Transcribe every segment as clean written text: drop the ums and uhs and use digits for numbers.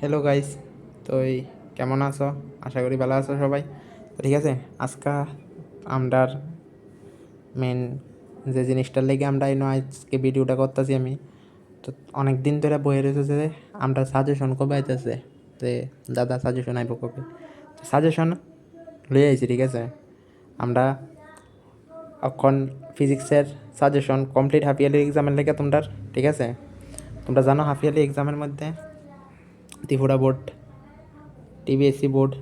Hello guys, তো কেমন আছো? আশা করি ভালো আছো সবাই। তো ঠিক আছে, আজকে আমরার মেন যে জিনিসটার লেগে আমরা আজকে ভিডিওটা করতেছি আমি, তো অনেক দিন ধরে বইয়ে রয়েছে যে আমরা সাজেশন কবে আইতেছে, যে দাদা সাজেশন আইব কবে। সাজেশন লয়ে আইছি, ঠিক আছে। আমরা এখন ফিজিক্সের সাজেশন কমপ্লিট হাফ ইয়ারলি এক্সামের লেগে তোমরা, ঠিক আছে। তোমরা জানো হাফ ইয়ারলি এক্সামের মধ্যে ত্রিপুরা বোর্ড, টিবিএসসি বোর্ড,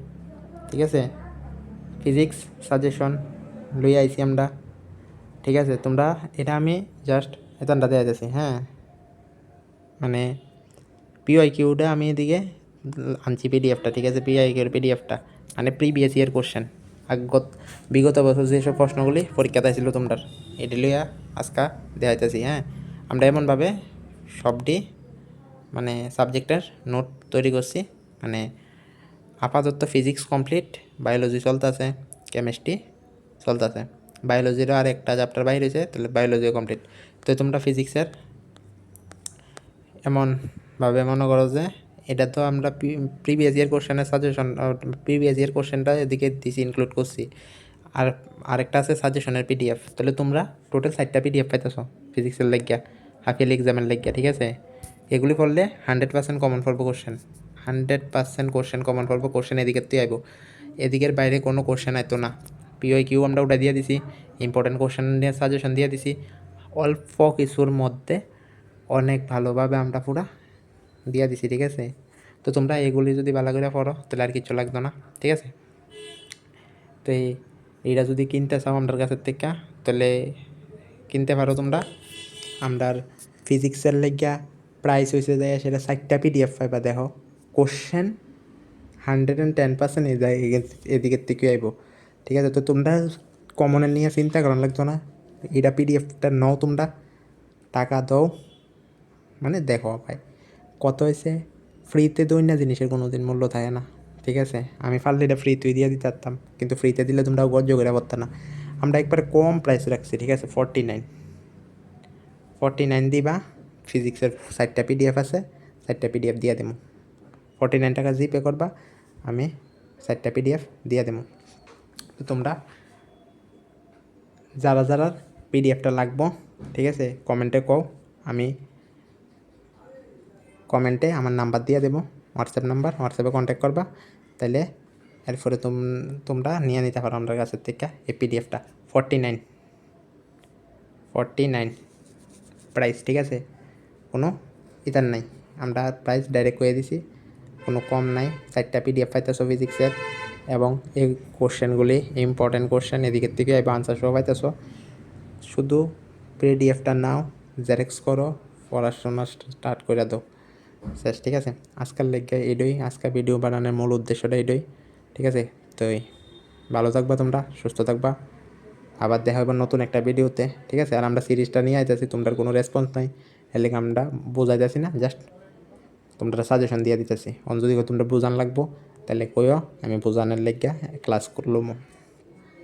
ঠিক আছে, ফিজিক্স সাজেশন লই আইছি আমরা, ঠিক আছে। তোমরা এটা আমি জাস্ট এতটা দিয়ে দিতেছি, হ্যাঁ। মানে পিওয়াই কিউটা আমি এদিকে আনছি পিডিএফটা, ঠিক আছে। পিওয়াই কিউর পিডিএফটা মানে প্রিভিয়াস ইয়ার কোশ্চেন, আগত বিগত বছর যেসব প্রশ্নগুলি পরীক্ষাতে ছিল তোমরা, এটি লইয়া আজকা দেখাইতেছি, হ্যাঁ। আমরা এমনভাবে সবটি মানে সাবজেক্টের নোট তৈরি করছি। মানে আপাতত ফিজিক্স কমপ্লিট, বায়োলজি চলতেছে, কেমিস্ট্রি চলতেছে, বায়োলজিরও আর একটা চ্যাপ্টার বাইর হয়েছে, তাহলে বায়োলজিও কমপ্লিট। তো তোমরা ফিজিক্সের এমনভাবে মনে করো যে এটা তো আমরা প্রিভিয়াস ইয়ার কোশ্চেনের সাজেশন, প্রিভিয়াস ইয়ার কোশ্চেনটা এদিকে দিছি, ইনক্লুড করছি। আর আরেকটা আছে সাজেশনের পিডিএফ। তাহলে তোমরা টোটাল 4টা পিডিএফ পাইতেছ ফিজিক্সের লেগিয়া, হাফ ইয়ারলি এক্সামের লেগিয়া, ঠিক আছে। এগুলি পড়লে 100% কমন পড়বো কোশ্চেন, 100% কোশ্চেন কমন পড়বো। কোশ্চেন এদিকের তুই আইব, এদিকের বাইরে কোনো কোশ্চেন আইতো না। পিওই কিউ আমরা ওটা দিয়ে দিছি, ইম্পর্টেন্ট কোশ্চেন নিয়ে সাজেশন দিয়ে দিছি। অল্প কিছুর মধ্যে অনেক ভালোভাবে আমরা পুরা দিয়ে দিছি, ঠিক আছে। তো তোমরা এগুলি যদি ভালো করে পড়ো তাহলে আর কিছু লাগতো না, ঠিক আছে। তো এইটা যদি কিনতে চাও আমার কাছের থেকে, তাহলে কিনতে পারো তোমরা। আমরার ফিজিক্সের লেগিয়া প্রাইস হয়েছে যায় সেটা 4টা পিডিএফ পাইবা। দেখো কোশ্চেন 110% এদিকের থেকে আইব, ঠিক আছে। তো তোমরা কমনের নিয়ে চিন্তা করার লাগতো না, এটা পিডিএফটা নাও তোমরা, টাকা দাও, মানে দেখো ভাই কত হয়েছে। ফ্রিতে দই না জিনিসের কোনো দিন মূল্য থাকে না, ঠিক আছে। আমি পারলে এটা ফ্রি তুই দিয়ে দিতে পারতাম, কিন্তু ফ্রিতে দিলে তোমরা গর্জ করে পারত না। আমরা একবারে কম প্রাইস রাখছি, ঠিক আছে। 49 দিবা। ফিজিক্সের 4টা পিডিএফ আছে, 4টা পিডিএফ দিয়ে দেবো। 49 টাকা জিপে করবা, আমি 4টা পিডিএফ দিয়ে দেবো। তো তোমরা যারা যারা পিডিএফটা লাগবো, ঠিক আছে, কমেন্টে কও। আমি কমেন্টে আমার নাম্বার দিয়ে দেবো, হোয়াটসঅ্যাপ নাম্বার, হোয়াটসঅ্যাপে কন্ট্যাক্ট করবা। তাহলে এরপরে তোমরা নিয়ে নিতে পারো আমার কাছের থেকে এই পিডিএফটা। 49 প্রাইস, ঠিক আছে। কোনো ইতার নাই, আমরা প্রাইস ডাইরেক্ট করে দিছি, কোনো কম নাই। 4টা পিডিএফ পাইতেছো ফিজিক্সের, এবং এই কোশ্চেনগুলি ইম্পর্টেন্ট কোশ্চেন এদিকের থেকে এবার আনসার সহ পাইতেছো। শুধু পিডিএফটা নাও, জেরক্স করো, পড়াশোনা স্টার্ট করে দাও, শেষ, ঠিক আছে। আজকাল লেগে এডই, আজকাল ভিডিও বানানোর মূল উদ্দেশ্যটা এডই, ঠিক আছে। তো ভালো থাকবা, তোমরা সুস্থ থাকবা, আবার দেখা হবে নতুন একটা ভিডিওতে, ঠিক আছে। আর আমরা সিরিজটা নিয়ে আইতেছি, তোমরা কোনো রেসপন্স নাই, এর লেগে আমরা বোঝাইতেছি না, জাস্ট তোমরা সাজেশন দিয়ে দিতেছি। যদি তোমরা বোঝান লাগবো তাহলে কইও, আমি বোঝানোর লেগে ক্লাস করলাম।